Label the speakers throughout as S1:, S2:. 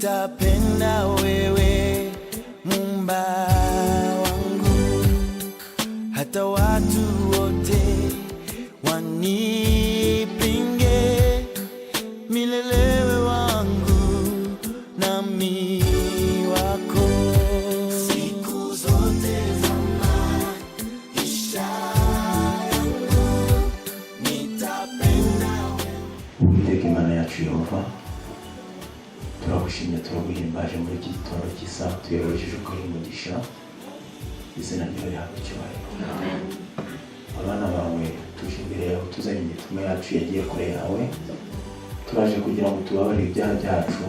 S1: nitapenda wewe Muumba wangu, hata watu wote wanipinge, milele wangu nami wako siku zote za maisha yangu, nitapenda wewe.
S2: Uwiteka Imana yacu Yehova, turagushimye turaguhimbaje muri iki gitondo cy'isaha tuyoboresheje ukuri umugisha, izina ryawe rihabwe icyubahiro. Abana bawe tuje imbere yawe tuzanye imitima yacu yagiye kure yawe, turaje kugira ngo tubabarire ibyaha byacu,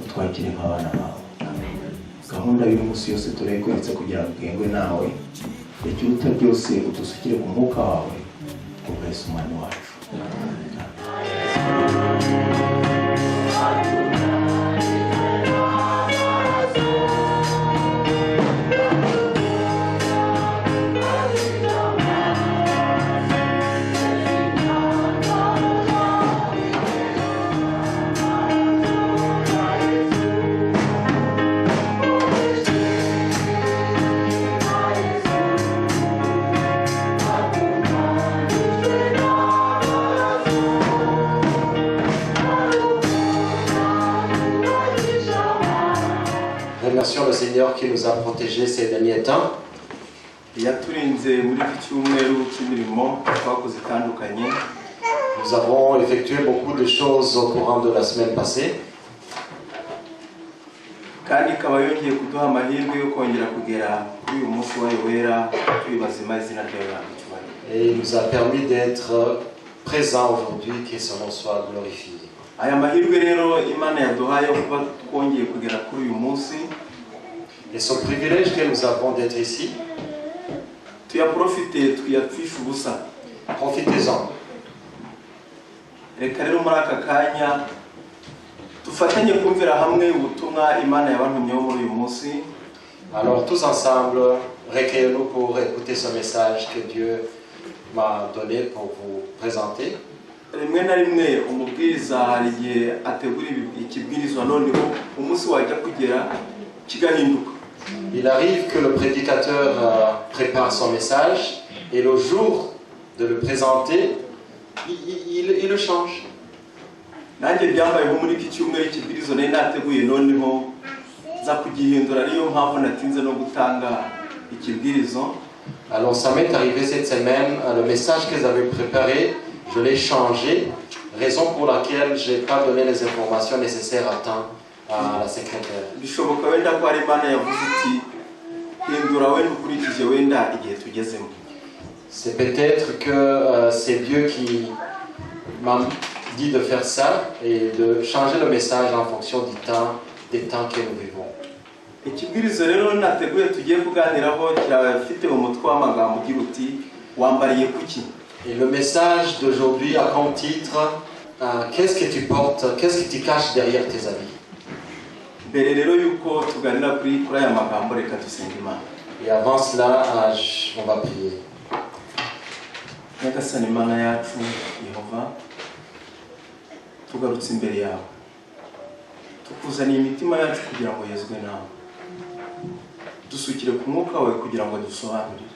S2: utwakire nk'abana bawe. Gahunda y'umunsi yose turayikweretse kugira ngo ugengwe nawe, ikiruta byose udusukire ku mwuka wawe kubwa Yesu Umwami wacu.
S3: Remercions le Seigneur qui nous a protégés ces derniers temps. Nous avons effectué beaucoup de choses au courant de la semaine passée. Et il nous a permis d'être présents aujourd'hui, que son nom soit glorifié. Et ce privilège que nous avons d'être ici, profitez-en. Alors tous ensemble, recueillons-nous pour écouter ce message que Dieu m'a donné pour vous présenter. Il arrive que le prédicateur prépare son message et le jour de le présenter, il le change. Alors ça m'est arrivé cette semaine, le message que j'avais préparé, je l'ai changé, raison pour laquelle je n'ai pas donné les informations nécessaires à temps à la secrétaire. C'est peut-être que c'est Dieu qui m'a dit de faire ça et de changer le message en fonction des temps que nous vivons. Et le message d'aujourd'hui a comme titre qu'est-ce que tu portes, qu'est-ce que tu caches derrière tes habits. Et avant cela, on va prier.
S4: dusukire ku mwuka wawe kugira ngo dusobanurire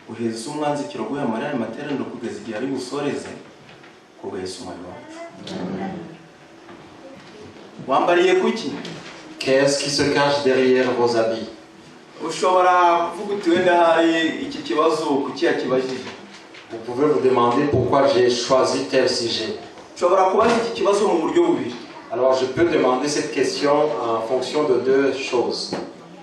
S4: uheze umwanzikiro guhamara amateraniro kugeza igihe ari busoreze kubwa Yesu Umwami wacu. Wambariye kuki?
S3: Qu'est-ce qui se cache derrière vos habits?
S4: Ushobora kuvuga uti wenda hari iki kibazo kuki yakibajije.
S3: Vous pouvez vous demander pourquoi j'ai choisi tel sujet.
S4: Ushobora kubaza iki kibazo mu buryo bubiri.
S3: Alors je peux demander cette question en fonction de deux choses.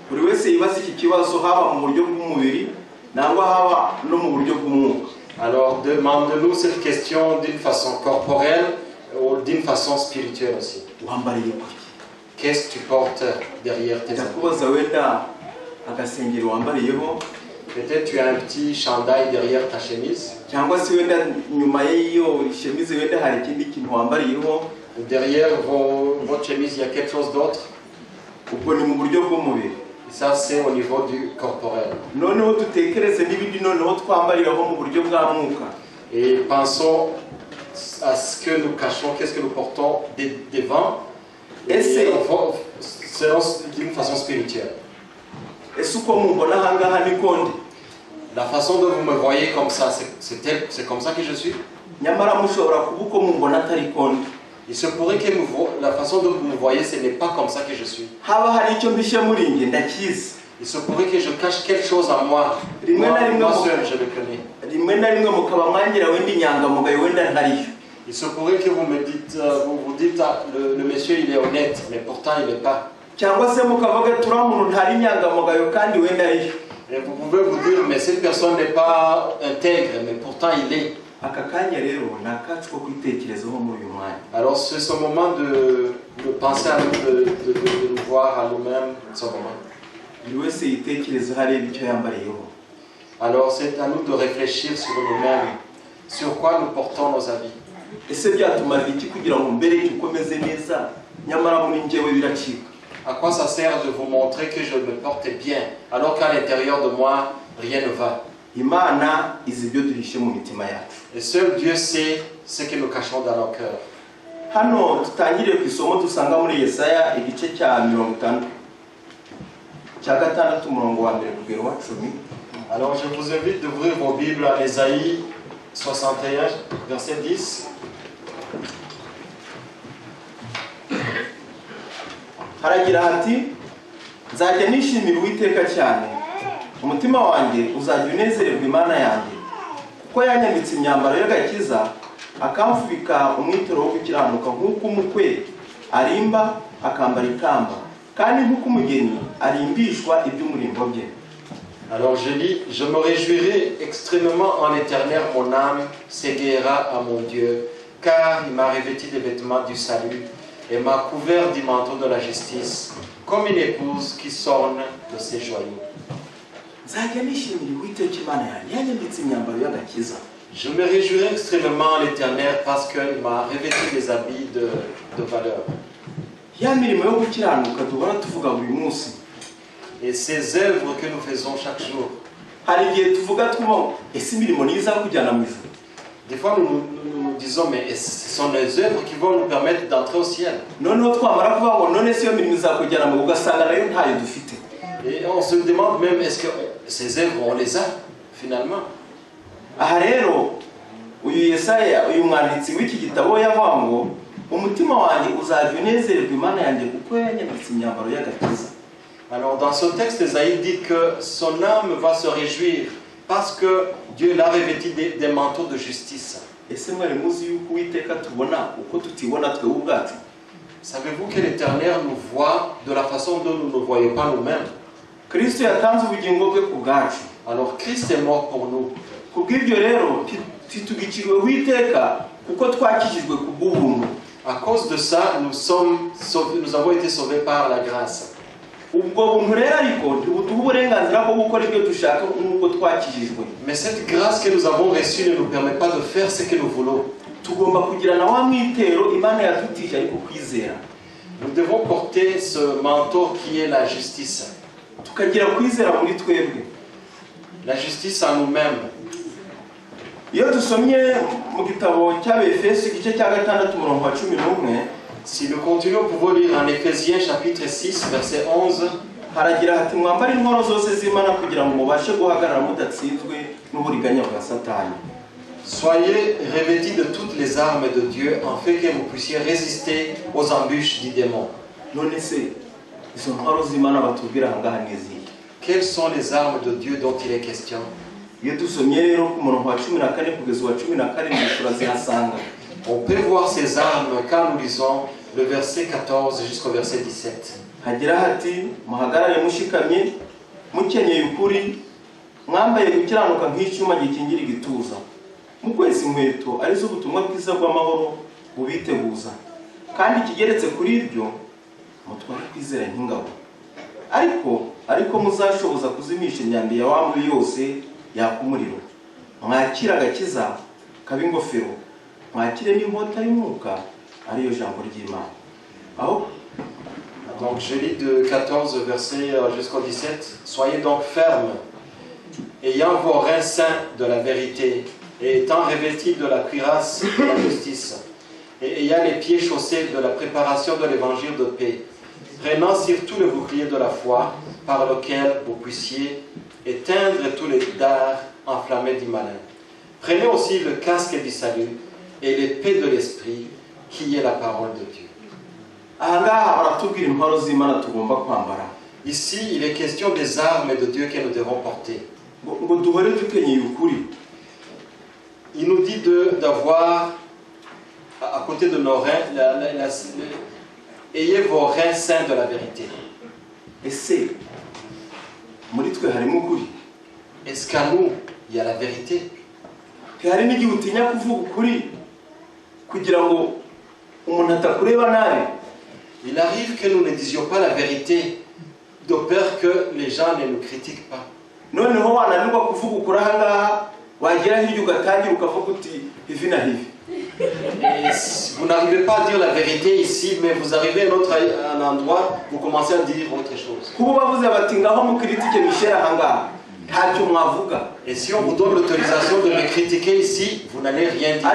S4: Buri wese yibaza iki kibazo haba mu buryo bw'umubiri nangwa haba no mu buryo bw'umwuka.
S3: Alors demande-nous cette question d'une façon corporelle ou d'une façon spirituelle aussi.
S4: Wambariye kuki?
S3: Qu'est-ce que tu portes derrière tes habits?
S4: Ndakubaza wenda agasengero wambariyeho.
S3: Peut-être tu as un petit chandail derrière ta chemise.
S4: Cyangwa se wenda nyuma y'iyo chemise wenda hari ikindi kintu wambariyeho.
S3: Derrière votre chemise, il y a quelque chose d'autre.
S4: Ubwo ni mu buryo bw'umubiri.
S3: Ça c'est au niveau du corporel.
S4: Noneho dutekereze n'ibindi noneho twambariraho mu buryo bwa mwuka.
S3: Et pensons à ce que nous cachons, qu'est-ce que nous portons devant
S4: Ese
S3: d'une façon spirituelle.
S4: ese uko mubona ahangaha ni konde
S3: La façon dont vous me voyez comme ça, c'est comme ça que je suis.
S4: nyamara mushobora kuba uko mubona atari konde.
S3: Il se pourrait que la façon dont vous me voyez, ce n'est pas comme ça que je suis.
S4: haba hari icyo mpishe muri nge ndakizi.
S3: Il se pourrait que je cache quelque chose à moi. Moi seul, je le connais.
S4: rimwe na rimwe mukaba mwangira wenda inyangamugayo wenda ntariyo.
S3: Il se pourrait que vous me dites, vous dites le monsieur il est honnête, mais pourtant il n'est pas.
S4: cyangwa se mukavuga turiya muntu ntari inyangamugayo kandi wenda ariyo.
S3: Et vous pouvez vous dire, mais cette personne n'est pas intègre, mais pourtant il est.
S4: aka kanya rero ni akacu ko kwitekerezaho muri uyu mwanya.
S3: Alors c'est ce moment de penser à nous, de nous voir à nous-mêmes, ce moment.
S4: buri wese yitekerezaho areba icyo yambariyeho.
S3: Alors c'est à nous de réfléchir sur nous-mêmes, sur quoi nous portons nos habits.
S4: ese byatumarira iki kugira ngo mbere uko meze neza nyamara muri njyewe biracika?
S3: À quoi ça sert de vous montrer que je me porte bien, alors qu'à l'intérieur de moi, rien ne va?
S4: Imana izi ibyo duhishe mu mitima yacu.
S3: Et seul Dieu sait ce que nous cachons dans nos cœurs.
S4: hano tutangiriye ku isomo dusanga muri Yesaya igice cya 50 cya gatandatu umurongo wa mbere kugera wa 10.
S3: Alors je vous invite d'ouvrir vos Bibles à Ésaïe 61, verset 10.
S4: haragira hati nzajya nishimira Uwiteka cyane, umutima wanjye uzajya unezererwa Imana yanjye, kuko yanyambitse imyambaro y'agakiza akamfubika umwitero wo gukiranuka, nk'uko umukwe arimba akambara ikamba, kandi nk'uko umugeni arimbishwa iby'umurimbo bye.
S3: Alors je lis, je me réjouirai extrêmement en l'Éternel, mon âme s'égaiera à mon Dieu, car il m'a revêtu des vêtements du salut et m'a couvert du manteau de la justice, comme une épouse qui s'orne de ses joyaux.
S4: nzajya nishimira Uwiteka Imana yanjye yanyambitse imyambaro y'agakiza.
S3: Je me réjouirai extrêmement en l'Éternel parce qu'il m'a revêtu des habits de valeur.
S4: ya mirimo yo gukiranuka tubona tuvuga buri munsi.
S3: Et ces œuvres que nous faisons chaque jour.
S4: hari igihe tuvuga twumva ese imirimo niza kujyana mu ijuru.
S3: Des fois nous disons, mais ce sont les œuvres qui vont nous permettre d'entrer au ciel.
S4: noneho twamara kuvuga ngo none se iyo mirimo izakujyana mu ugasanga nayo ntayo dufite.
S3: Et on se demande même, est-ce que ces œuvres, on les a finalement?
S4: aha rero uyu Yesaya uyu mwanditsi w'iki gitabo yavuga ngo umutima wanjye uzajya unezererwa Imana yanjye kuko yanyambitse imyambaro y'agakiza.
S3: Alors dans ce texte, Esaïe dit que son âme va se réjouir parce que Dieu l'a revêtu des manteaux de justice.
S4: ese mwari muzi yuko Uwiteka tubona uko tutibona twebwe ubwacu?
S3: Savez-vous que l'Éternel nous voit de la façon dont nous ne voyons pas nous-mêmes?
S4: Kristo yatanze ubugingo bwe ku bwacu.
S3: Alors Christ est mort pour nous.
S4: kubw'ibyo rero titugicirwe Uwiteka kuko twakijijwe ku bw'ubuntu.
S3: À cause de ça, nous avons été sauvés par la grâce.
S4: ubwo buntu rero ariko ntibuduha uburenganzira bwo gukora ibyo dushaka nk'uko twakijijwe.
S3: Mais cette grâce que nous avons reçue ne nous permet pas de faire ce que nous voulons.
S4: tugomba kugira na wa mwitero Imana yadutije ariko kwizera.
S3: Nous devons porter ce manteau qui est la justice.
S4: tukagira kwizera muri twebwe.
S3: La justice en nous-mêmes.
S4: iyo dusomye mu gitabo cy'Abefeso igice cya gatandatu umurongo wa 11,
S3: Si nous continuons, nous pouvons lire en Éphésiens chapitre 6, verset 11.
S4: haragira hati mwambare intwaro zose z'Imana kugira ngo mubashe guhagarara mudatsinzwe n'uburiganya bwa Satani.
S3: Soyez revêtus de toutes les armes de Dieu, afin que vous puissiez résister aux embûches du démon.
S4: none se izo ntwaro z'Imana batubwira ahangaha n'izihe?
S3: Quelles sont les armes de Dieu dont il est question?
S4: iyo dusomye rero ku murongo wa 14 kugeza wa 17 turazihasanga.
S3: On peut voir ces armes quand nous lisons le verset 14 jusqu'au verset 17.
S4: hagira hati muhagarare mushikamye mukenyeye ukuri, mwambaye gukiranuka nk'icyuma gikingira igituza, mukwezi inkweto arizo ubutumwa bwiza bw'amahoro bubiteguza, kandi ikigeretse kuri ibyo mutware kwizera nk'ingabo. ariko muzashoboza kuzimisha imyambi ya wa mubi yose yaka umuriro. mwakira agakiza kaba ingofero, mwakire n'inkota y'umwuka ariyo jambo ry'Imana.
S3: Donc je lis de 14 verset jusqu'au 17. Soyez donc fermes, ayant vos reins saints de la vérité, et étant revêtis de la cuirasse de la justice, ayant les pieds chaussés de la préparation de l'évangile de paix, prenant surtout le bouclier de la foi, par lequel vous puissiez éteindre tous les dards enflammés du malin. Prenez aussi le casque du salut et l'épée de l'esprit, qui est la parole de Dieu. Ici, il est question des armes de Dieu que nous devons porter. Il nous dit d'avoir à côté de nos reins, ayez vos reins saints de la vérité. Est-ce qu'à nous, il y a la vérité? Il arrive que nous ne disions pas la vérité de peur que les gens ne nous critiquent pas. Et vous n'arrivez pas à dire la vérité ici, mais vous arrivez à un endroit, vous commencez à dire autre chose. Et si on vous donne l'autorisation de me critiquer ici, vous n'allez rien dire.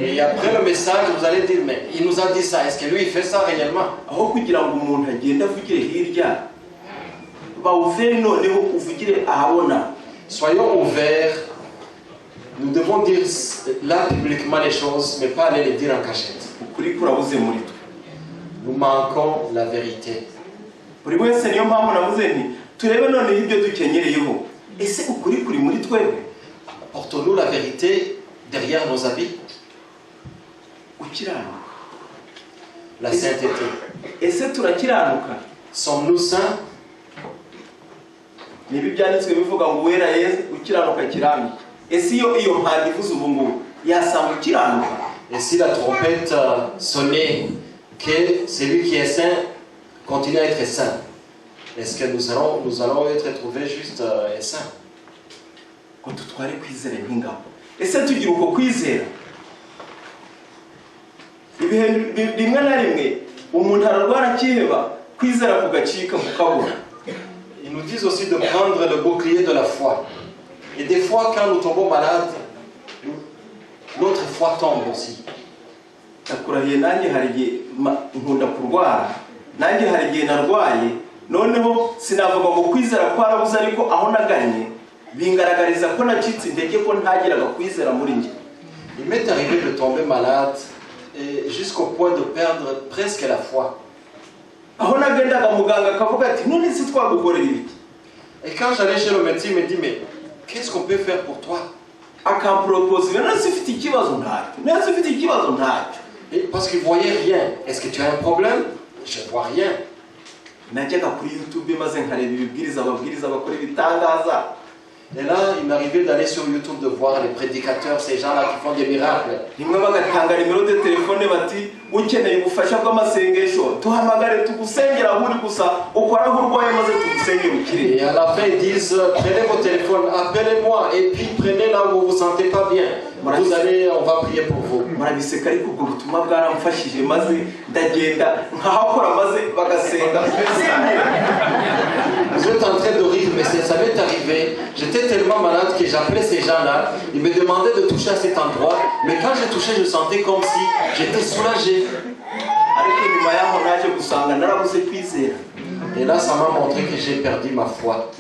S3: Et après le message, vous allez dire, mais il nous a dit ça, est-ce que lui il fait ça réellement? Soyons ouverts. Nous devons dire là publiquement les choses, mais pas aller les dire en cachette. Nous manquons la vérité. Portons-nous la vérité derrière nos habits? La sainteté. Sommes-nous saints? Et si la trompette sonnait que celui qui est saint continue à être saint, est-ce que nous allons être trouvés juste et saints? Ils nous disent aussi de prendre le bouclier de la foi. Et des fois, quand nous tombons malades, notre foi tombe aussi. Il m'est arrivé de tomber malade jusqu'au point de perdre presque la foi. Et quand j'allais chez le médecin, il me dit, mais qu'est-ce qu'on peut faire pour toi? Et parce qu'il ne voyait rien. Est-ce que tu as un problème? Je ne vois rien. Et là, il m'arrivait d'aller sur YouTube de voir les prédicateurs, ces gens-là qui font des miracles. Et à la fin, ils disent, prenez vos téléphones, appelez-moi, et puis prenez là où vous ne vous sentez pas bien. Vous allez, on va prier pour vous. Vous êtes en train de rire, mais ça m'est arrivé. J'étais tellement malade que j'appelais ces gens-là. Ils me demandaient de toucher à cet endroit. Mais quand je touchais, je sentais comme si j'étais soulagé. Et là, ça m'a montré que j'ai perdu ma foi.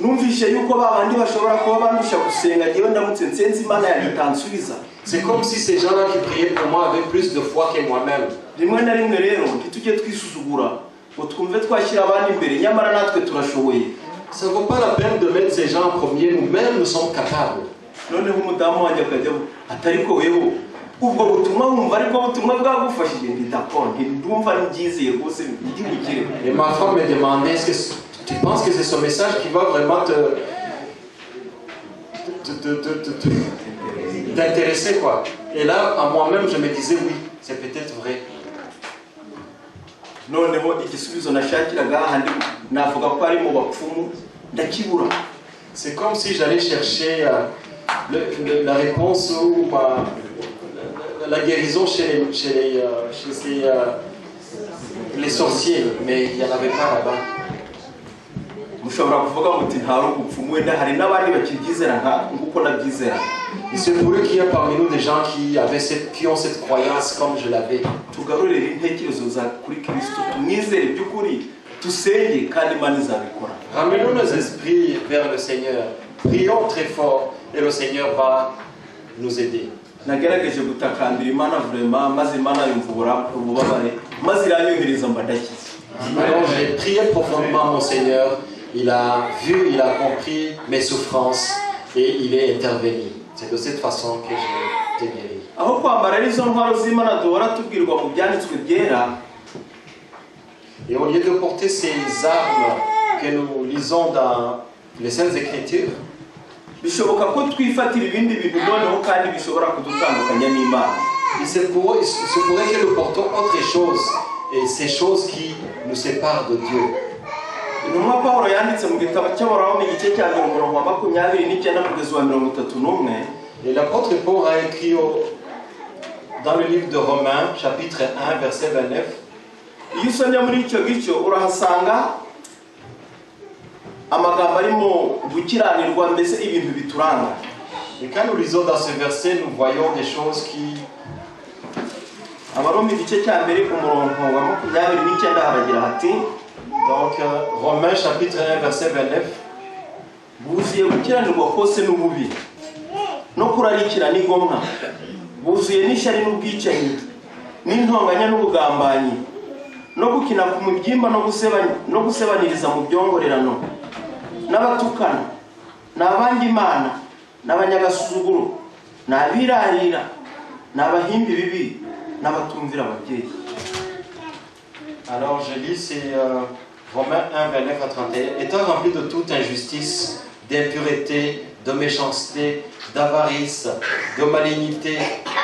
S3: C'est comme si ces gens-là qui priaient pour moi avaient plus de foi que moi-même. Ça ne vaut pas la peine de mettre ces gens en premier. Nous-mêmes, nous sommes capables. Et ma femme me demandait, est-ce que tu penses que c'est ce message qui va vraiment t'intéresser, quoi? Et là, à moi-même, je me disais, oui, c'est peut-être vrai. C'est comme si j'allais chercher la réponse ou la guérison chez les sorciers, mais il n'y en avait pas là-bas. Il se pourrait qu'il y ait parmi nous des gens qui ont cette croyance comme je l'avais.
S4: tugarurire intekerezo za kuri Kristo tumwizere by'ukuri tusenge kandi Imana izabikora.
S3: Ramenons nos esprits vers le Seigneur. Prions très fort et le Seigneur va nous aider.
S4: Nagerageje gutakambira Imana vraiment maze Imana yumvura ububabare maze iranyohereza mbadakiza.
S3: Alors j'ai prié profondément mon Seigneur. Il a vu, il a compris mes souffrances et il est intervenu. C'est de cette façon que j'ai été guéri.
S4: Aho kwambara izo ntwaro z'Imana duhora tubwirwa mu byanditswe byera.
S3: Et au lieu de porter ces armes que nous lisons dans les Saintes Écritures,
S4: bishoboka ko twifatira ibindi bintu noneho kandi bishobora kudutandukanya n'Imana.
S3: il se pourrait que nous portons autre chose et ces choses qui nous séparent de Dieu.
S4: Intumwa Pawulo yanditse mu gitabo cy'Abaroma igice cya 29 kugeza 31.
S3: Et l'apôtre Paul a écrit dans le livre de Romains, chapitre 1, verset 29.
S4: Iyo usomye muri icyo gice urahasanga amagambo arimo gukiranirwa mbese ibintu bituranga.
S3: Et quand nous lisons dans ce verset, nous voyons des choses qui...
S4: Abaroma igice cya mbere umurongo wa 29 haragira hati,
S3: donc Romains chapitre 1, verset 29.
S4: buzuye gukiranirwa kose n'ububi no kurarikira n'igomwa, buzuye n'ishyari n'ubwicanyi n'intonganya n'ubugambanyi no gukina ku mubyimba no gusebaniriza mu byongorerano n'abatukana n'abandi Imana n'abanyagasuzuguro n'abirarira n'abahimbi bibi n'abatumvira ababyeyi.
S3: Alors je lis, c'est Romains 1, 29 à 31. Étant rempli de toute injustice, d'impureté, de méchanceté, d'avarice, de malignité,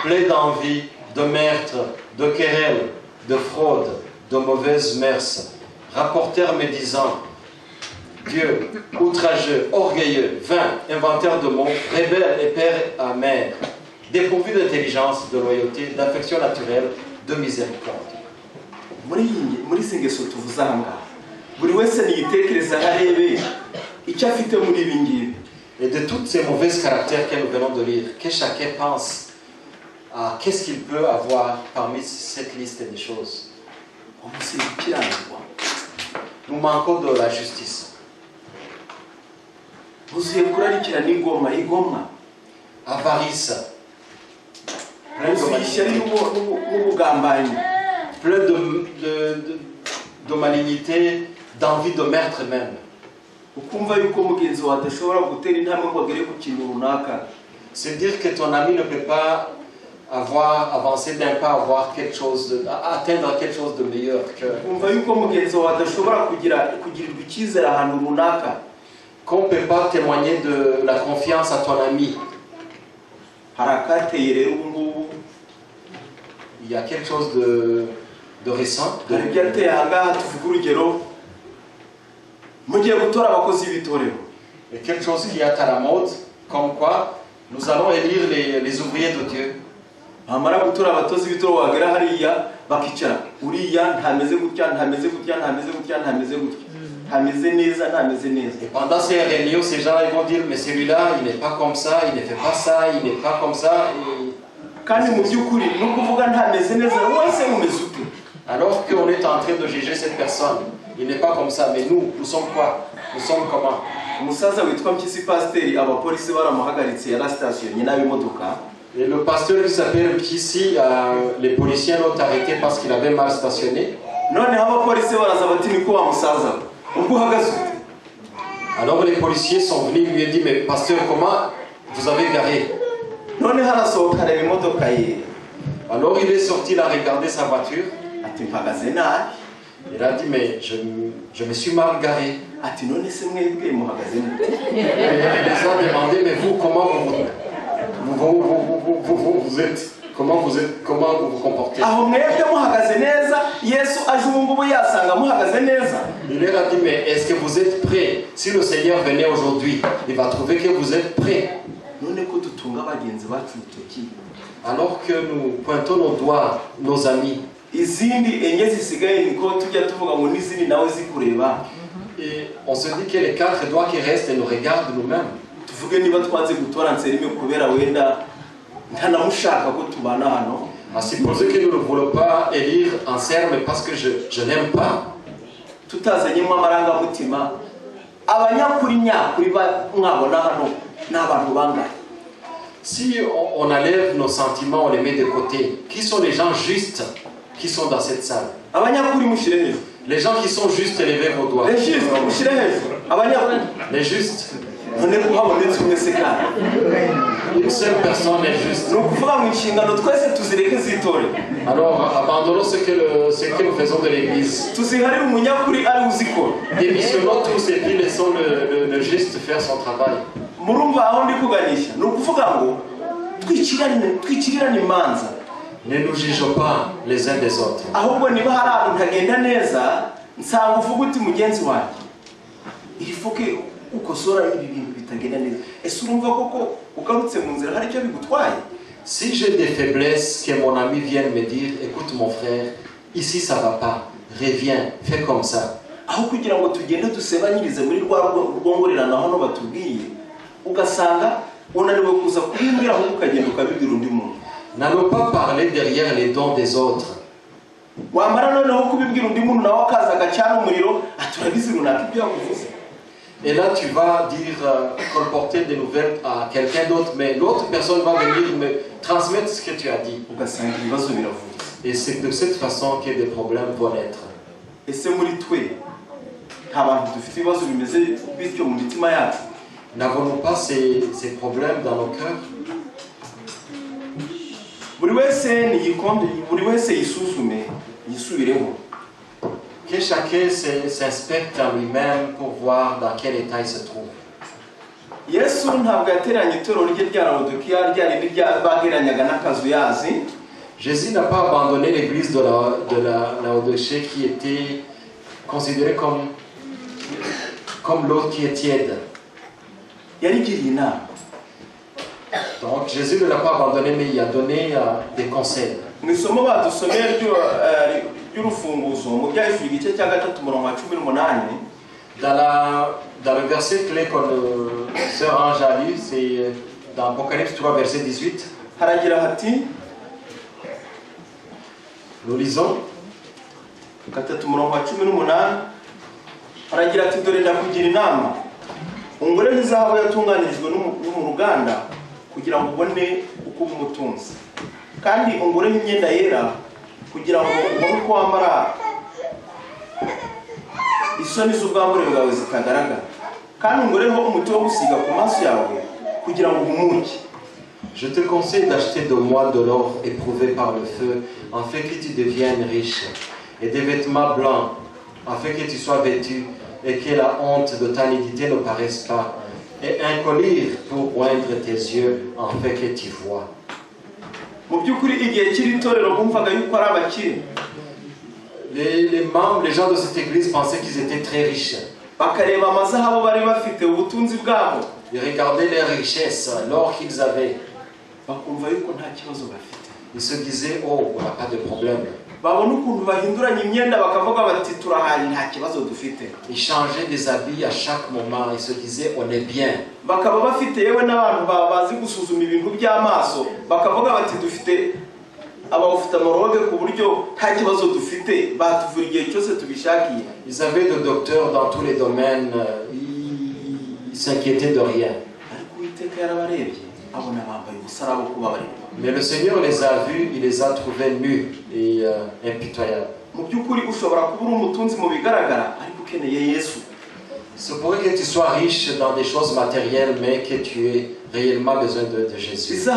S3: plein d'envie, de meurtre, de querelle, de fraude, de mauvaises mœurs, rapportèrent médisant, Dieu, outrageux, orgueilleux, vain, inventeur de mots, rebelle et père amer, dépourvu d'intelligence, de loyauté, d'affection naturelle, de miséricorde.
S4: Muri singeso tuvuze aha ngaha buri wese niyitekereza arebe icyo afite muri ibi ngibi.
S3: Et de toutes ces mauvaises caractères que nous venons de lire, que chacun pense à qu'est-ce qu'il peut avoir parmi cette liste de choses. Nous manquons de la justice. Avarice. Plein de malignité, d'envie de meurtre même. C'est dire que ton ami ne peut pas avancer d'un pas, avoir quelque chose atteindre quelque chose de meilleur que. Qu'on ne peut pas témoigner de la confiance à ton ami. Il y a quelque chose de récent.
S4: Il y a
S3: quelque chose qui est à la mode, comme quoi nous allons élire les ouvriers de Dieu. Et pendant ces réunions, ces gens ils vont dire mais celui-là il n'est pas comme ça, il ne fait pas ça, il n'est pas comme ça. Alors qu'on est en train de juger cette personne, il n'est pas comme ça, mais nous sommes quoi? Nous sommes comment? Et le pasteur qui s'appelle Kissi, les policiers l'ont arrêté parce qu'il avait mal stationné. Alors les policiers sont venus lui dire mais pasteur, comment vous avez garé? Alors il est sorti, il a regardé sa voiture. Il a dit mais je me suis mal garé. Il les a demandé mais vous comment vous êtes, comment vous vous comportez? Il leur a dit mais est-ce que vous êtes prêts? Si le Seigneur venait aujourd'hui, il va trouver que vous êtes prêts. Alors que nous pointons nos doigts, nos amis. Et on se dit que les 4 doigts qui restent nous regardent nous-mêmes.
S4: tuvuge niba twanze gutora Nserime kubera wenda ntanamushaka ko tubana hano.
S3: Supposons que nous ne voulons pas élire Anselme parce que je n'aime pas.
S4: Tutazanyemo amarangamutima abanyakuri nyakuri mwabona hano n'abantu bangahe.
S3: Si on enlève nos sentiments, on les met de côté, qui sont les gens justes qui sont dans cette salle? Les gens qui sont justes, levez vos doigts.
S4: Les justes,
S3: les justes.
S4: Une
S3: seule personne est juste. Alors abandonnons ce que nous faisons de l'église. Démissionnons tous et puis laissons le juste faire son travail. Ne nous jugeons pas les uns des autres. Si j'ai des faiblesses, que mon ami vienne me dire, écoute mon frère, ici ça va pas, reviens, fais comme ça. N'allons pas parler derrière les dons des autres. Et là tu vas dire, colporter des nouvelles à quelqu'un d'autre, mais l'autre personne va venir me transmettre ce que tu as dit. Et c'est de cette façon que des problèmes vont naître. N'avons-nous pas ces problèmes dans nos cœurs? Que chacun s'inspecte en lui-même pour voir dans quel état il se trouve. Jésus n'a pas abandonné l'église de la Laodicée qui était considérée comme l'eau qui est tiède. Donc Jésus ne l'a pas abandonné, mais il a donné des conseils. Dans le verset clé que Sœur Ange a lu, c'est dans Apocalypse 3, verset 18. Nous lisons.
S4: Ungure n'izahabu yatunganijwe n'uruganda kugira ngo ubone uko umutunzi, kandi ungure n'imyenda yera kugira ngo ubone uko wambara isoni z'ubwambure bwawe zitagaragara, kandi ungureho umuti wo gusiga ku maso yawe kugira ngo uhumuke.
S3: Je te conseille d'acheter de moi de l'or éprouvé par le feu, afin que tu deviennes riche, et des vêtements blancs, afin que tu sois vêtu, et que la honte de ta nudité ne paraisse pas, et un collier pour oindre tes yeux, afin que tu vois. Les membres, les gens de cette église pensaient qu'ils étaient très riches. Ils regardaient les richesses, l'or qu'ils avaient. Ils se disaient, oh, on n'a pas de problème. Ils changeaient des habits à chaque moment. Ils se disaient, on est bien. Ils avaient des docteurs dans tous les domaines. Ils s'inquiétaient de rien. Mais le Seigneur les a vus, il les a trouvés nus et impitoyables. C'est pour que tu sois riche dans des choses matérielles, mais que tu aies réellement besoin de Jésus.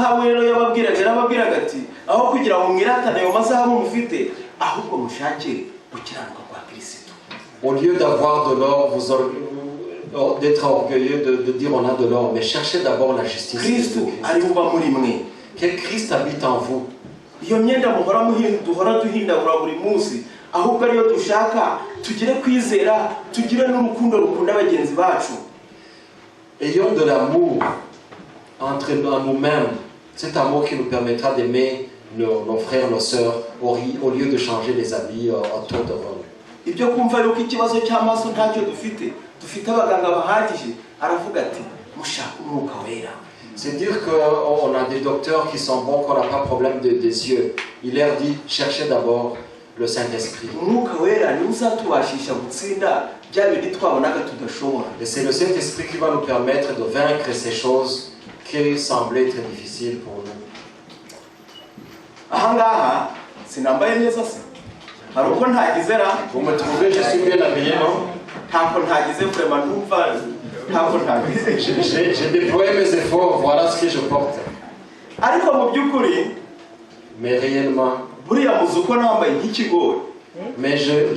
S3: Au lieu d'avoir de l'or, d'être orgueilleux de dire on a de l'or, mais cherchez d'abord la justice. Que Christ habite en vous. Ayons de l'amour entre nous-mêmes, cet amour qui nous permettra d'aimer nos frères, nos sœurs, au lieu de changer les habits autour de nous. C'est dire qu'on a des docteurs qui sont bons, qu'on n'a pas de problème des yeux. Il leur dit, cherchez d'abord le Saint-Esprit. Et c'est le Saint-Esprit qui va nous permettre de vaincre ces choses qui semblaient être difficiles pour nous. Vous me trouvez, je suis bien habillé, non? J'ai déployé mes efforts, voilà ce que je porte. Mais réellement, mais je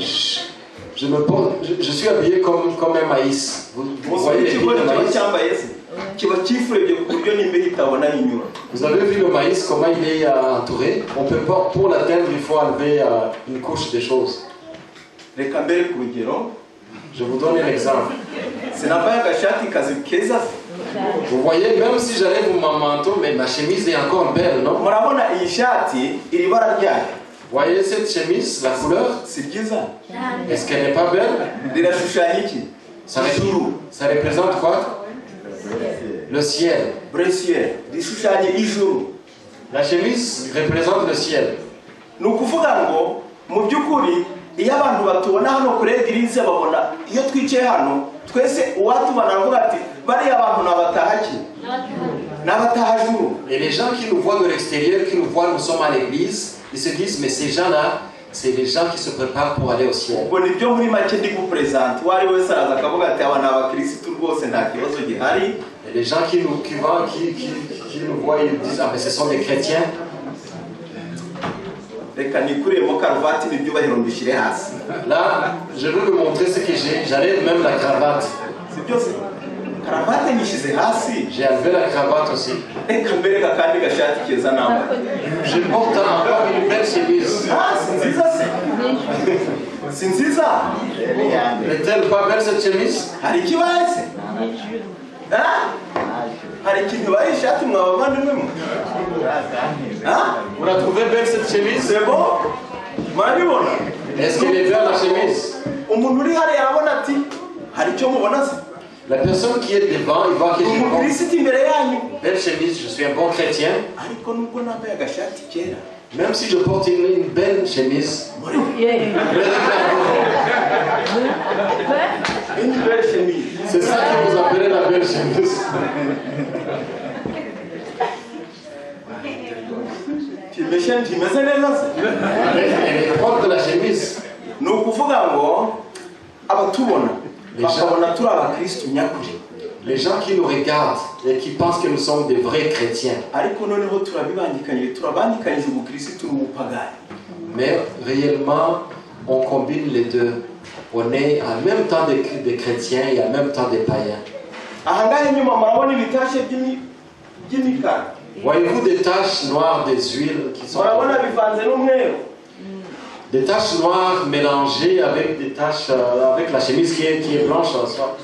S3: suis habillé comme un maïs. Vous voyez les billes de maïs? Vous avez vu le maïs, comment il est entouré? On peut pas, pour l'atteindre, il faut enlever une couche de choses. Je vous donne un exemple. Vous voyez, même si j'enlève mon manteau, mais ma chemise est encore belle, non? Vous voyez cette chemise, la couleur? Est-ce qu'elle n'est pas belle? Ça représente quoi? Le ciel. La chemise représente le ciel. iyo abantu batubona hano kuri Eglise babona iyo twicaye hano twese uwatubona aravuga ati bariya abantu nabatahaki nabatahajuru. Et les gens qui nous voient de l'extérieur, qui nous voient, nous sommes à l'église, ils se disent mais ces gens-là, c'est les gens qui se préparent pour aller au ciel.
S4: Ubwo nibyo muri make ndi ku present wari wese araza akavuga ati aba n'abakristo rwose nta kibazo gihari.
S3: Et les gens qui nous voient, ils disent ah mais ce sont des chrétiens. Là, je veux vous montrer ce que j'ai. J'enlève même la cravate. J'ai enlevé la cravate aussi. Je porte encore une belle chemise. N'est-elle pas belle cette chemise? Vous la trouvez belle cette chemise?
S4: C'est bon?
S3: Est-ce qu'elle est belle la chemise? La personne qui est devant, il voit que je porte une belle chemise, je suis un bon chrétien. Même si je porte une belle chemise,
S4: une belle chemise.
S3: C'est ça que vous appelez la belle chemise. Elle porte la chemise. Les gens qui nous regardent et qui pensent que nous sommes des vrais chrétiens. Mais réellement, on combine les deux. On est en même temps des chrétiens et en même temps des païens. Voyez-vous des taches noires des huiles qui sont des taches noires mélangées avec des taches avec la chemise qui est blanche en soi.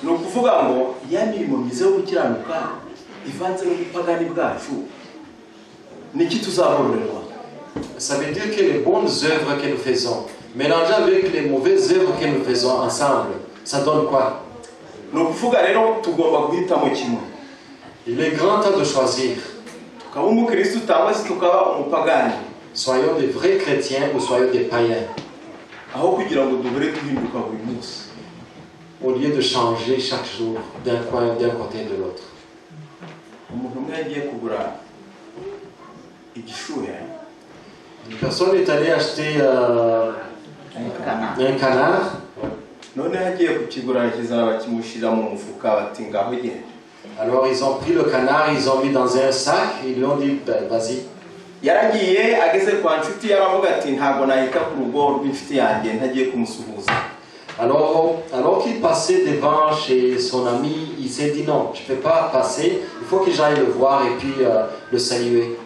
S3: Ça veut dire que les bonnes œuvres que nous faisons mélangées avec les mauvaises œuvres que nous faisons ensemble, ça donne quoi? Il est grand temps de choisir. Soyons des vrais chrétiens ou soyons des païens. Au lieu de changer chaque jour d'un côté et de l'autre. Une personne est allée acheter un canard. Alors ils ont pris le canard, ils ont mis dans un sac, ils lui ont dit ben, vas-y. Alors qu'il passait devant chez son ami, il s'est dit non, je ne peux pas passer, il faut que j'aille le voir et puis le saluer.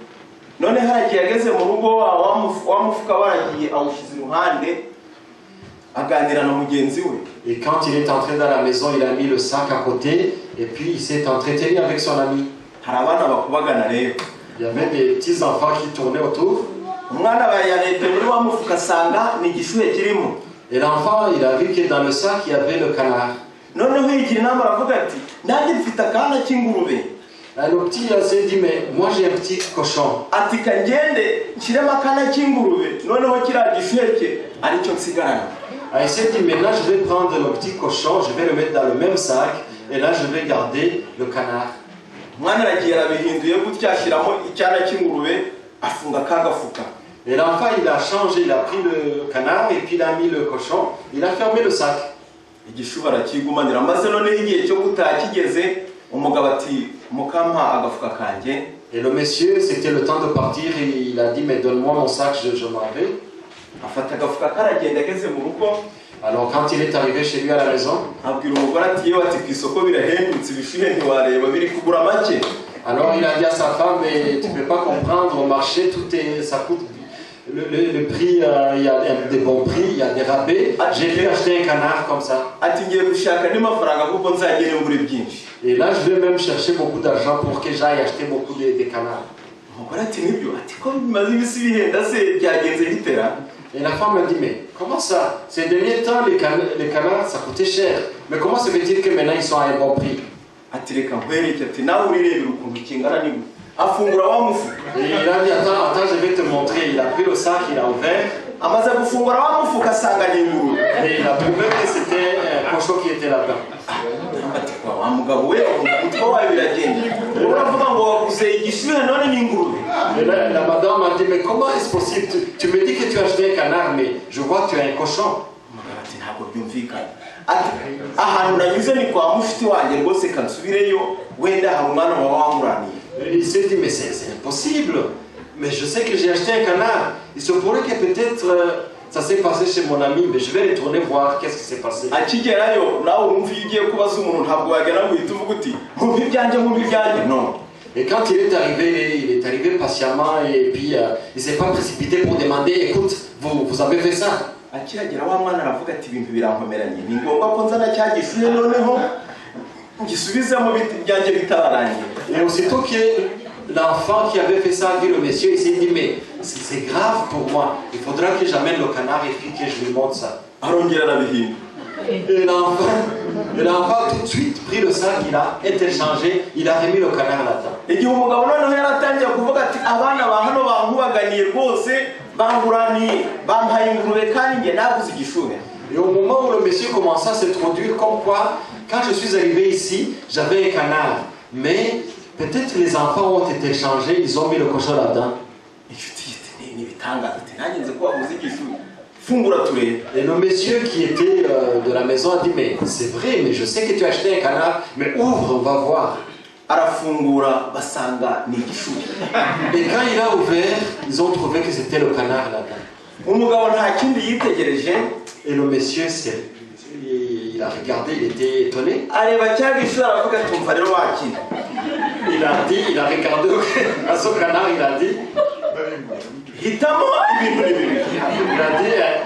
S3: Et quand il est entré dans la maison, il a mis le sac à côté et puis il s'est entretenu avec son ami. Il y avait des petits enfants qui tournaient autour. Et l'enfant, il a vu que dans le sac, il y avait le canard.
S4: noneho yigira inama aravuga ati nanjye mfite akana k'ingurube.
S3: Le petit s'est dit, mais moi j'ai un petit cochon.
S4: Ati kangende nshyiremo akana k'ingurube noneho kiriya gishuhe cye aricyo nsigarana.
S3: Il s'est dit, maintenant je vais prendre le petit cochon, je vais le mettre dans le même sac, et là je vais garder le canard.
S4: Umwana aragiye arabihinduye gutya ashyiramo icyana cy'ingurube afunga kagafuka.
S3: Et l'enfant il a changé, il a pris le canard et puis il a mis le cochon, il a fermé le sac.
S4: Igishuhe arakigumanira maze noneho igihe cyo gutaha kigeze umugabo ati mukampa agafuka kanjye.
S3: Et le monsieur, c'était le temps de partir, et il a dit, mais donne-moi mon sac, je m'en vais.
S4: Afata agafuka karagenda ageze mu rugo.
S3: Alors quand il est arrivé chez lui à la maison,
S4: abwira umugore ati yewe ati ku isoko birahendutse ibishuhe ntiwareba biri kugura make.
S3: Alors il a dit à sa femme, mais tu ne peux pas comprendre, au marché, ça coûte, le prix, il y a des bons prix, il y a des rabais. J'ai pu acheter un canard comme ça. Et là, je vais même chercher beaucoup d'argent pour que j'aille acheter beaucoup de canards. Et la femme me dit, mais comment ça? Ces derniers temps, les canards, ça coûtait cher. Mais comment se fait-il que maintenant ils sont à un bon prix?
S4: Et il
S3: a dit, attends, je vais te montrer. Il a pris le sac, il a ouvert. Et il a trouvé que c'était un cochon qui était là-dedans. Et la madame m'a dit, mais comment est-ce possible? Tu me dis que tu as acheté un canard, mais je vois que tu as un cochon. Il s'est dit, mais c'est impossible. Mais je sais que j'ai acheté un canard. Il se pourrait que peut-être ça s'est passé chez mon ami, mais je vais retourner voir qu'est-ce qui s'est passé. Et quand il est arrivé patiemment et puis il ne s'est pas précipité pour demander, écoute, vous avez fait ça. Et aussitôt que l'enfant qui avait fait ça a vu le monsieur, il s'est dit, mais c'est grave pour moi, il faudra que j'amène le canard et puis que je lui montre ça. Et l'enfant tout de suite pris le sac, il a interchangé, il a remis le canard là-dedans. Et au moment où le monsieur commençait à se produire, comme quoi, quand je suis arrivé ici, j'avais un canard. Mais peut-être les enfants ont été changés, ils ont mis le cochon là-dedans. Et le monsieur qui était de la maison a dit, mais c'est vrai, mais je sais que tu as acheté un canard, mais ouvre, on va voir. Et quand il a ouvert, ils ont trouvé que c'était le canard là-dedans. Et le monsieur, il a regardé, il était étonné. Il a regardé à son canard, il a dit,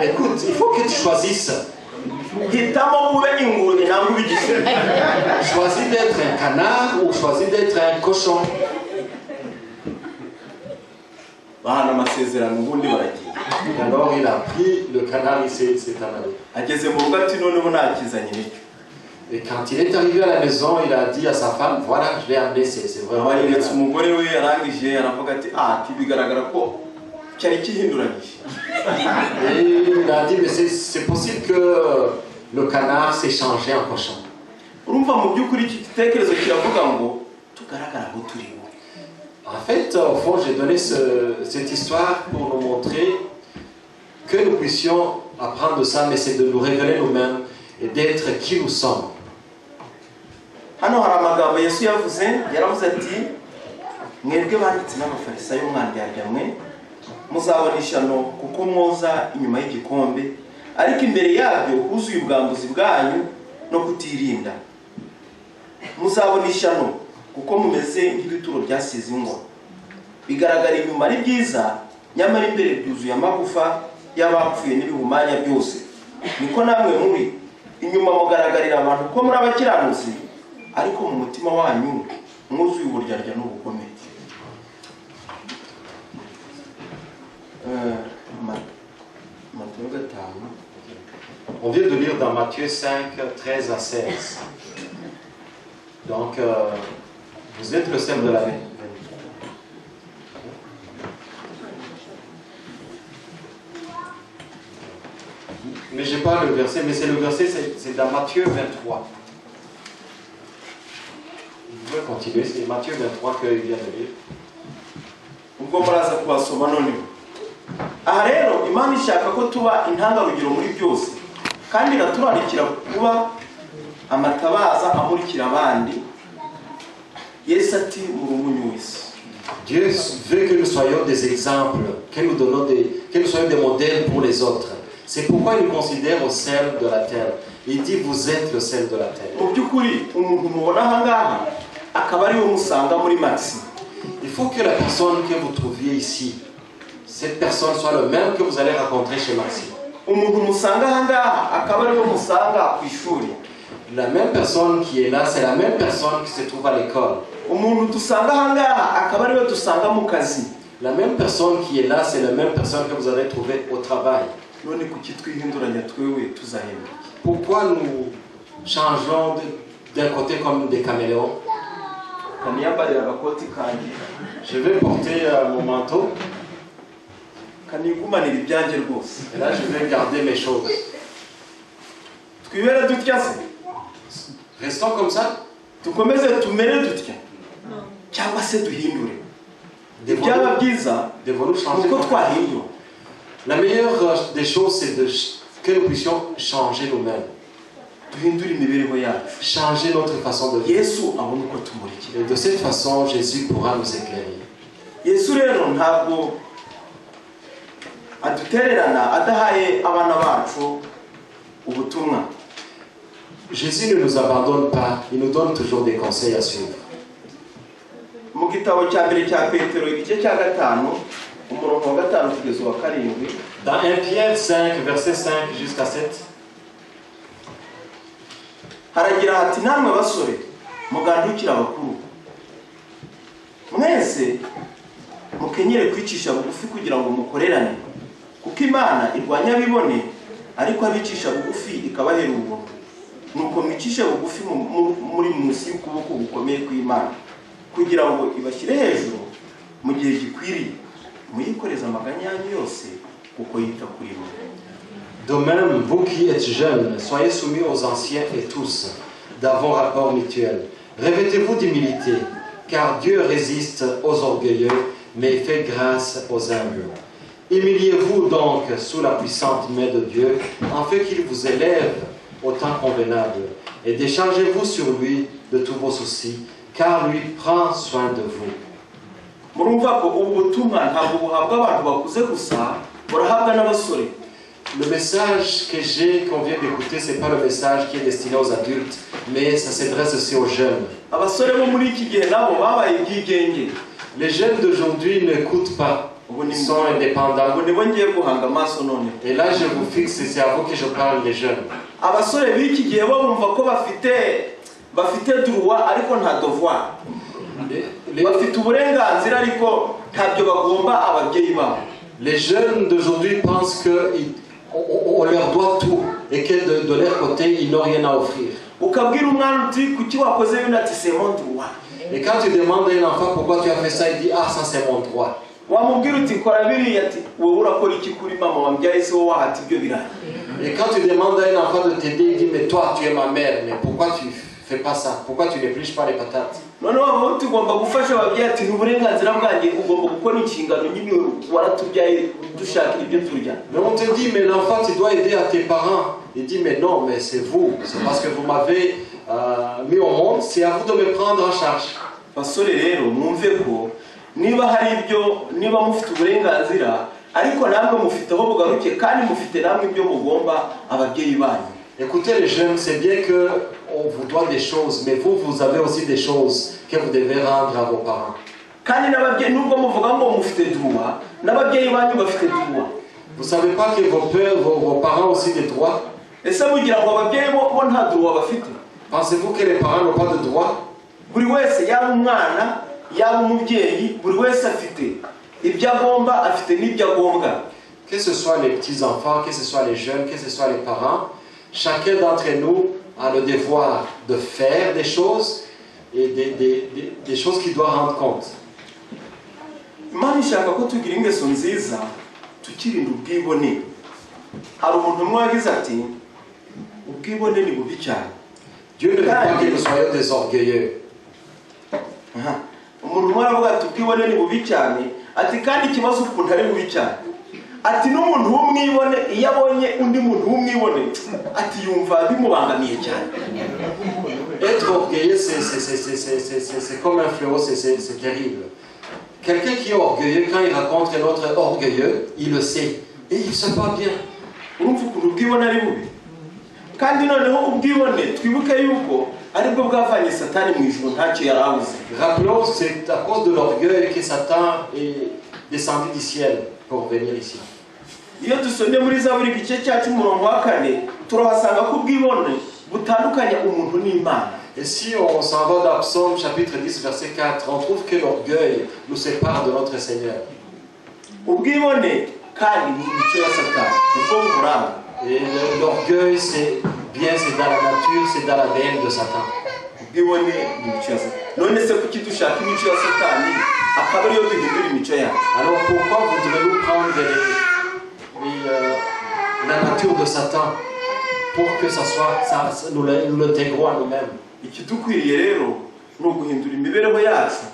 S3: écoute, il faut que tu choisisses. Choisis d'être un canard ou choisis d'être un cochon. Alors il a pris le canard, il s'est en allé. Et quand il est arrivé à la maison, il a dit à sa femme, voilà, je l'ai amené, c'est vraiment un Et il a dit, mais c'est possible que le canard s'est changé en cochon. En fait, au fond, j'ai donné cette histoire pour nous montrer que nous puissions apprendre de ça, mais c'est de nous révéler nous-mêmes et d'être qui nous sommes.
S4: Hano hari amagambo Yesu yaravuze ati mwebwe banditsi n'abafarisayo mwandyarya muzabona ishyano kuko mwoza inyuma y'igikombe ariko imbere yabyo huzuye ubwambuzi bwanyu no kutirinda. Muzabona ishyano kuko mumeze nk'ibituro byasize ingwa bigaragara inyuma ari byiza nyamara imbere byuzuye amagufa y'abapfuye n'ibihumanya byose. Niko namwe muri inyuma mugaragarira abantu ko muri abakiranutsi ariko mu mutima wanyu mwuzuye uburyarya n'ubugome. Matayo 5
S3: On vient de lire dans Matthieu 5, 13 à 16. Donc, vous êtes le thème de la vie. Mais je n'ai pas le verset, mais c'est le verset, c'est dans Matthieu 23. Vous pouvez continuer, c'est Matthieu 23 qu'il vient de lire.
S4: ubwo muraza kubasoma noneho. Aha rero Imana ishaka ko tuba intangarugero muri byose kandi iraturarikira kuba amatabaza amurikira abandi. Yesu ati muri umunyu w'isi.
S3: Dieu veut que nous soyons des exemples, que nous soyons des modèles pour les autres. C'est pourquoi il nous considère au sel de la terre. Il dit vous êtes le sel de la terre.
S4: Mu by'ukuri umuntu mubona aha ngaha akaba ari wo musanga muri Maxi.
S3: Il faut que la personne que vous trouviez ici, cette personne soit le même que vous allez rencontrer chez Maxime. La même personne qui est là, c'est la même personne qui se trouve à l'école. La même personne qui est là, c'est la même personne que vous allez trouver au travail. Pourquoi nous changeons d'un côté comme des caméléons? Je vais porter mon manteau. Et là, je vais garder mes choses. Restons comme ça. Devons-nous changer? La meilleure des choses, c'est que nous puissions changer nous-mêmes. Changer notre façon de vivre. Et de cette façon, Jésus pourra nous éclairer. Jésus ne nous abandonne pas, il nous donne toujours des conseils à suivre. Dans 1 Pierre 5, verset 5 jusqu'à 7.
S4: haragira hati namwe basore mugandukira abakuru mwese mukenyere kwicisha bugufi kugira ngo mukorerane kuko Imana irwanya bibone ariko abicisha bugufi ikabahera ubuntu nuko mwicishe bugufi muri munsi y'ukuboko gukomeye kw'Imana kugira ngo ibashyire hejuru mu gihe gikwiriye muyikoreza amaganya yanyu yose kuko yita kuri mwe.
S3: De même, vous qui êtes jeunes, soyez soumis aux anciens et tous, d'avoir rapport mutuel. Revêtez-vous d'humilité, car Dieu résiste aux orgueilleux, mais fait grâce aux humbles. Humiliez-vous donc sous la puissante main de Dieu, afin qu'il vous élève au temps convenable, et déchargez-vous sur lui de tous vos soucis, car lui prend soin de vous. Le message que qu'on vient d'écouter, ce n'est pas le message qui est destiné aux adultes, mais ça s'adresse aussi aux jeunes. Les jeunes d'aujourd'hui n'écoutent pas, ils sont indépendants. Et là, je vous fixe, c'est à vous que je parle, les jeunes. Les jeunes d'aujourd'hui pensent qu'on leur doit tout et que de leur côté, ils n'ont rien à offrir. Et quand tu demandes à un enfant pourquoi tu as fait ça, il dit ah, ça c'est mon droit. Et quand tu demandes à un enfant de t'aider, il dit mais toi tu es ma mère, mais pourquoi tu fais pas ça? Pourquoi tu n'épluches pas les patates?
S4: Mais on te
S3: dit mais l'enfant tu dois aider à tes parents. Il dit mais non, mais c'est vous, c'est parce que vous m'avez mis au monde, c'est à vous de me prendre en charge. Écoutez les jeunes, c'est bien qu'on vous doit des choses, mais vous avez aussi des choses que vous devez rendre à vos parents. Vous ne savez pas que vos parents ont aussi des droits? Pensez-vous que les parents n'ont pas de droits? que ce soit les petits-enfants, que ce soit les jeunes, que ce soit les parents, chacun d'entre nous a le devoir de faire des choses et des choses qu'il doit rendre compte.
S4: Imana ishaka ko tugira ingeso nziza tukirinda ubwibone. Hari umuntu umwe wagize ati ubwibone ni bubi cyane.
S3: Dieu ne veut pas que nous soyons des orgueilleux.
S4: Umuntu umwe aravuga ati ubwibone ni bubi cyane, ati kandi ikibazo ukuntu ari bubi cyane. Ati n'umuntu w'umwibone iyo abonye undi muntu w'umwibone ati yumva bimubangamiye cyane.
S3: Être orgueilleux, c'est comme un fléau, c'est terrible. Quelqu'un qui est orgueilleux, quand il rencontre un autre orgueilleux, il le sait. Et il se bat bien.
S4: Urumva ukuntu ubwibone ari bubi. Kandi noneho ubwibone twibuke yuko aribwo bwavanye Satani mu ijuru ntacyo yarabuze.
S3: Rappelons, c'est à cause de l'orgueil que Satan est descendu du ciel pour venir ici.
S4: Iyo dusomye muri Zaburi igice cya 4 turahasanga ko ubwibone butandukanya umuntu n'Imana.
S3: Et si on s'en va dans Psaume chapitre 10 verset 4, on trouve que l'orgueil nous sépare de notre Seigneur.
S4: Ubwibone kandi ni icyo ya Satani. Uko buranga.
S3: Et l'orgueil, c'est bien, c'est dans la nature, c'est dans l'ADN de Satan.
S4: Ubwibone ni icyo ya Satani. None se kuki dushaka imico ya Satani akaba ariyo duhindura imico yacu?
S3: Alors pourquoi voudrez-vous prendre la nature de Satan pour que ça soit, nous l'intégrons à nous-mêmes?
S4: Ikidukwiriye rero ni uguhindura imibereho yacu.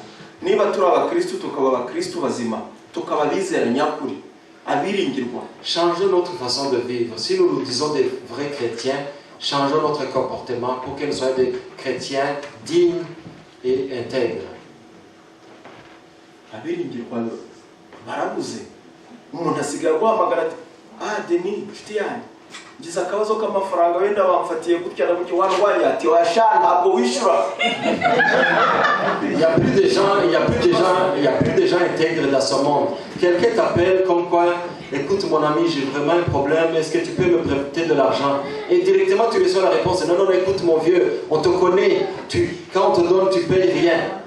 S4: Niba turi abakristo tukaba abakristo bazima, tukaba bizera nyakuri, abiringirwa.
S3: Changeons notre façon de vivre. Si nous nous disons des vrais chrétiens, changeons notre comportement pour que nous soyons des chrétiens dignes et intègres.
S4: Abiringirwa barabuze. Umuntu asigaye guhamagara ati Denis nshuti yanjye ngize akabazo k'amafaranga wenda bamfatiye gutya na gutya warwanya ati washa ntabwo wishura.
S3: Il n'y a plus de gens intègres dans ce monde. Quelqu'un t'appelle comme quoi, écoute mon ami, j'ai vraiment un problème, est-ce que tu peux me prêter de l'argent? Et directement tu reçois la réponse, non, écoute mon vieux, on te connaît, quand on te donne, tu payes rien.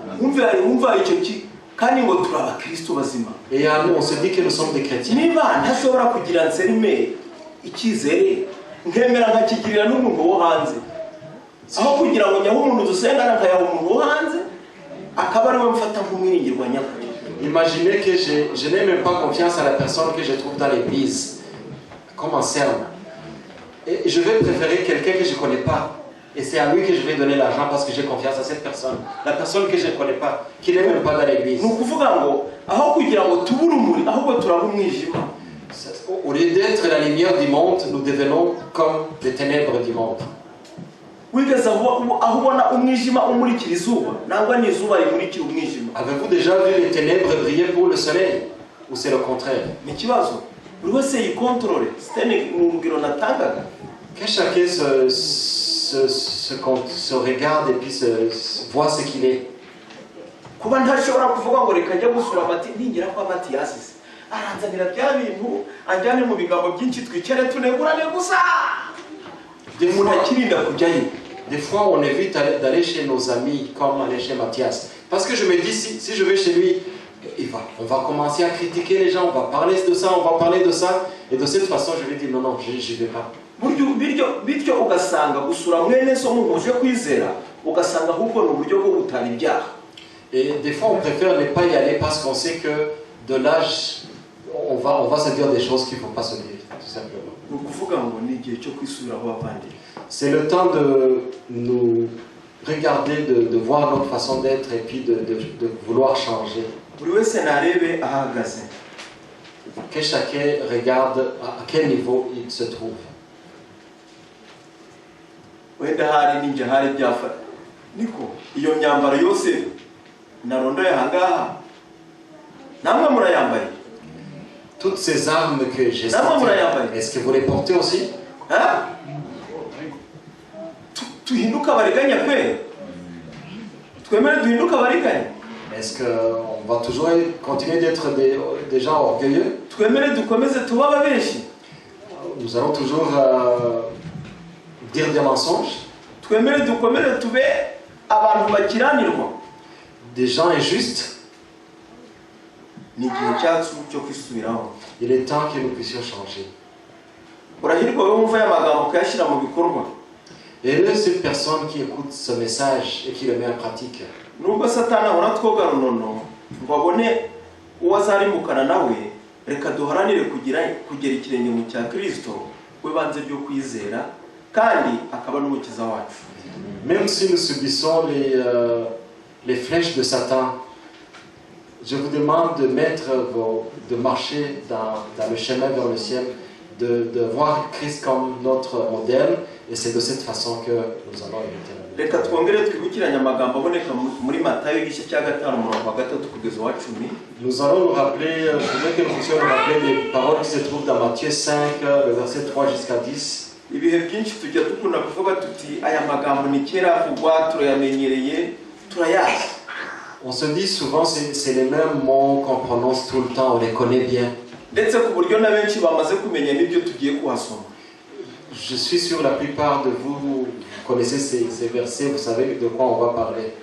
S3: Et à nous, on se dit que nous sommes des chrétiens.
S4: Aho kugira ngo nyaho umuntu dusengana nkayaho umuntu wo hanze akaba ari we mfata nk'umwiringirwa nyakuri.
S3: Imaginez que je n'ai même pas confiance à la personne que je trouve dans l'église comme ancienne. Et je vais préférer quelqu'un que je ne connais pas. Et c'est à lui que je vais donner l'argent parce que j'ai confiance à cette personne. La personne que je ne connais pas, qui n'est même pas dans l'église. Au lieu d'être la lumière du monde, nous devenons comme les ténèbres du monde. Avez-vous déjà vu les ténèbres briller pour le soleil? Ou c'est le contraire? Que chacun se regarde et puis voit ce qu'il est. Des fois, on évite d'aller chez nos amis comme aller chez Mathias. Parce que je me dis, si je vais chez lui, on va commencer à critiquer les gens, on va parler de ça, on va parler de ça. Et de cette façon, je vais dire, non, je n'y vais pas. Et des fois, on préfère ne pas y aller parce qu'on sait que de l'âge, on va se dire des choses qu'il ne faut pas se dire, tout simplement. C'est le temps de nous regarder, de voir notre façon d'être et puis de vouloir changer. Que chacun regarde à quel niveau il se trouve. Toutes ces armes que j'ai sorties, est-ce que vous les portez aussi? Est-ce qu'on va toujours continuer d'être des gens orgueilleux? Nous allons toujours dire des mensonges? Des gens injustes?
S4: ni igihe cyacu cyo kwisubiraho.
S3: Il est temps que nous puissions changer.
S4: Urahirwa wowe wumva aya magambo ukayashyira mu bikorwa.
S3: Et là, cette personne qui écoute ce message et qui le met en pratique.
S4: Nubwo Satani ahora twoga runono ngo abone uwo azarimukana nawe, reka duharanire kugera ikirenge mu cya Kristo, we banze byo kwizera kandi akaba n'umukiza wacu.
S3: Même si nous subissons les flèches de Satan, je vous demande de marcher dans le chemin vers le ciel, de voir Christ comme notre modèle, et c'est de cette façon que nous allons éviter la vie.
S4: Reka twongere twibukiranye amagambo aboneka muri Matayo igice cya 5:3 kugeza wa 10.
S3: Nous allons nous rappeler, je voudrais que nous puissions nous rappeler les paroles qui se trouvent dans Matthieu 5, le verset 3 jusqu'à 10.
S4: Ibihe byinshi tujya dukunda kuvuga tuti aya magambo ni kera avugwa turayamenyereye turayazi.
S3: On se dit souvent c'est les mêmes mots qu'on prononce tout le temps, on les connaît bien.
S4: Ndetse ku buryo na benshi bamaze kumenya n'ibyo tugiye kuhasoma.
S3: Je suis sûr la plupart de vous connaissez ces versets, vous savez de quoi on va parler.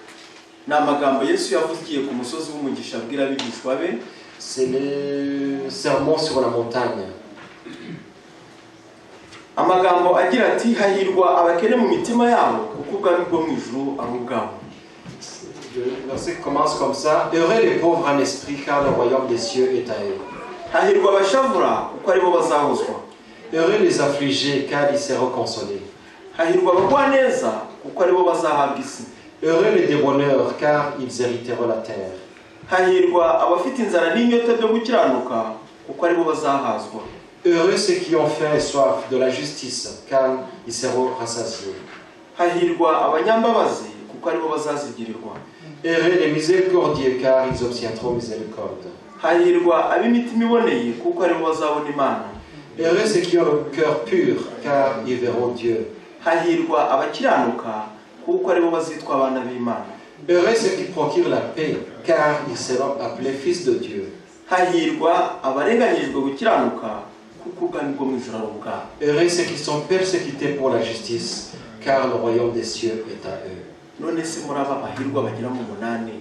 S4: Ni amagambo Yesu yavugiye ku musozi w'umugisha abwira abigishwa be.
S3: C'est le sermon sur la montagne.
S4: Amagambo agira ati hahirwa abakene mu mitima yabo kuko ubwami bwo mu ijuru ari ubwabo.
S3: Le verset commence comme ça. Heureux les pauvres en esprit, car le royaume des cieux est à eux.
S4: Hahirwa abashavura kuko aribo bazahozwa.
S3: Heureux les affligés, car ils seront consolés.
S4: Hahirwa abagwaneza kuko aribo bazahabwa isi.
S3: Heureux les débonneurs, car ils hériteront la terre.
S4: Hahirwa abafite inzara n'inyota byo gukiranuka kuko aribo bazahazwa.
S3: Heureux ceux qui ont faim et soif de la justice, car ils seront rassasiés.
S4: Hahirwa abanyambabazi kuko aribo bazazigirirwa.
S3: Heureux les miséricordieux, car ils obtiendront miséricorde.
S4: Hahirwa ab'imitima iboneye kuko aribo bazabona Imana.
S3: Heureux ceux qui ont le cœur pur, car ils verront Dieu.
S4: Hahirwa abakiranuka kuko aribo bazitwa abana b'Imana.
S3: Heureux ceux qui procurent la paix, car ils seront appelés fils de Dieu.
S4: Hahirwa abarenganyijwe gukiranuka kuko ubwami bwo mu ijuru ari ubwabo.
S3: Heureux ceux qui sont persécutés pour la justice, car le royaume des cieux est à eux.
S4: None se muri aba bahirwa bagira mu munani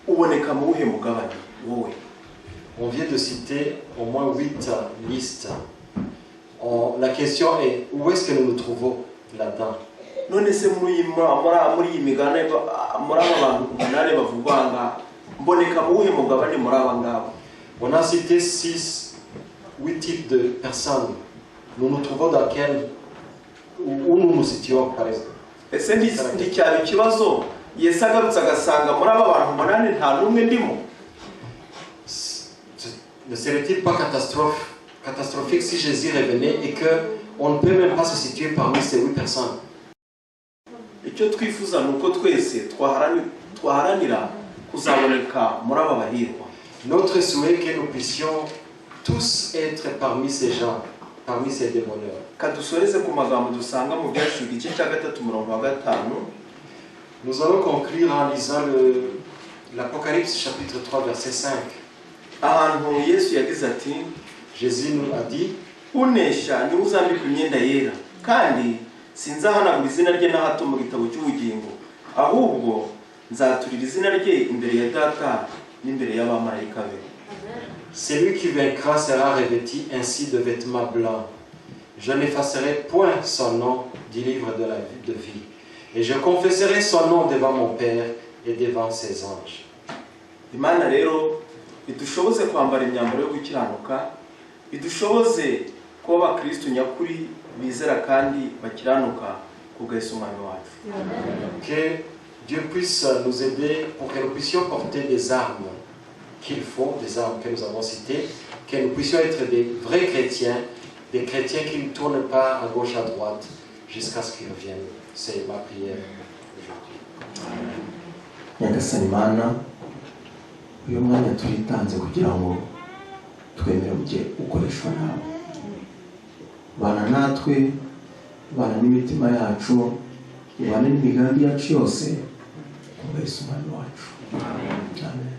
S4: uboneka mu buhe mugabane wowe?
S3: On vient de citer au moins 8 listes. La question est, où est-ce que nous nous trouvons là-dedans?
S4: None se muri iyi migabane muri aba bantu umunani bavugwa nga mboneka mu buhe mugabane muri aba ngabo?
S3: On a cité 8 types de personnes. Nous nous trouvons dans où nous nous situons par exemple.
S4: Ese ndi cyari ikibazo Yesu agarutse agasanga muri aba bantu umunani nta n'umwe ndimo?
S3: Ne serait-il pas catastrophique si Jésus revenait et qu'on ne peut même pas se situer parmi ces 8 personnes?
S4: Icyo twifuza nuko twese twaharanira kuzaboneka muri aba bahirwa.
S3: Notre souhait est que nous puissions tous être parmi ces gens, parmi ces débonneurs.
S4: Kadusoreze ku magambo dusanga mu byashuga igice cya 3:5.
S3: Nous allons conclure en lisant l'Apocalypse chapitre 3 verset 5.
S4: Ahantu Yesu yagize ati,
S3: Jésus nous a dit,
S4: unesha ni uzambika imyenda yera kandi sinzahanagura izina rye na hato mu gitabo cy'ubugingo, ahubwo nzaturira izina rye imbere ya Data n'imbere y'abamarayika be.
S3: Celui qui vaincra sera revêtu ainsi de vêtements blancs. Je n'effacerai point son nom du livre de la vie de vie, et je confesserai son nom devant mon Père et devant ses anges.
S4: Imana rero idushoboze kwambara imyambaro yo gukiranuka, idushoboze kuba abakristo nyakuri bizera kandi bakiranuka kubwa Yesu Umwami wacu.
S3: Que Dieu puisse nous aider pour que nous puissions porter des armes qu'il faut, des armes que nous avons citées, que nous puissions être des vrais chrétiens, des chrétiens qui ne tournent pas à gauche, à droite, jusqu'à ce qu'ils reviennent. C'est ma prière aujourd'hui.
S2: Nyagasani Mana, uyu mwanya turitanze kugira ngo twemere ujye ukoreshwa nawe. Bana natwe, bana n'imitima yacu, bana n'imigambi yacu yose, kubwa Yesu Umwami wacu. Amen.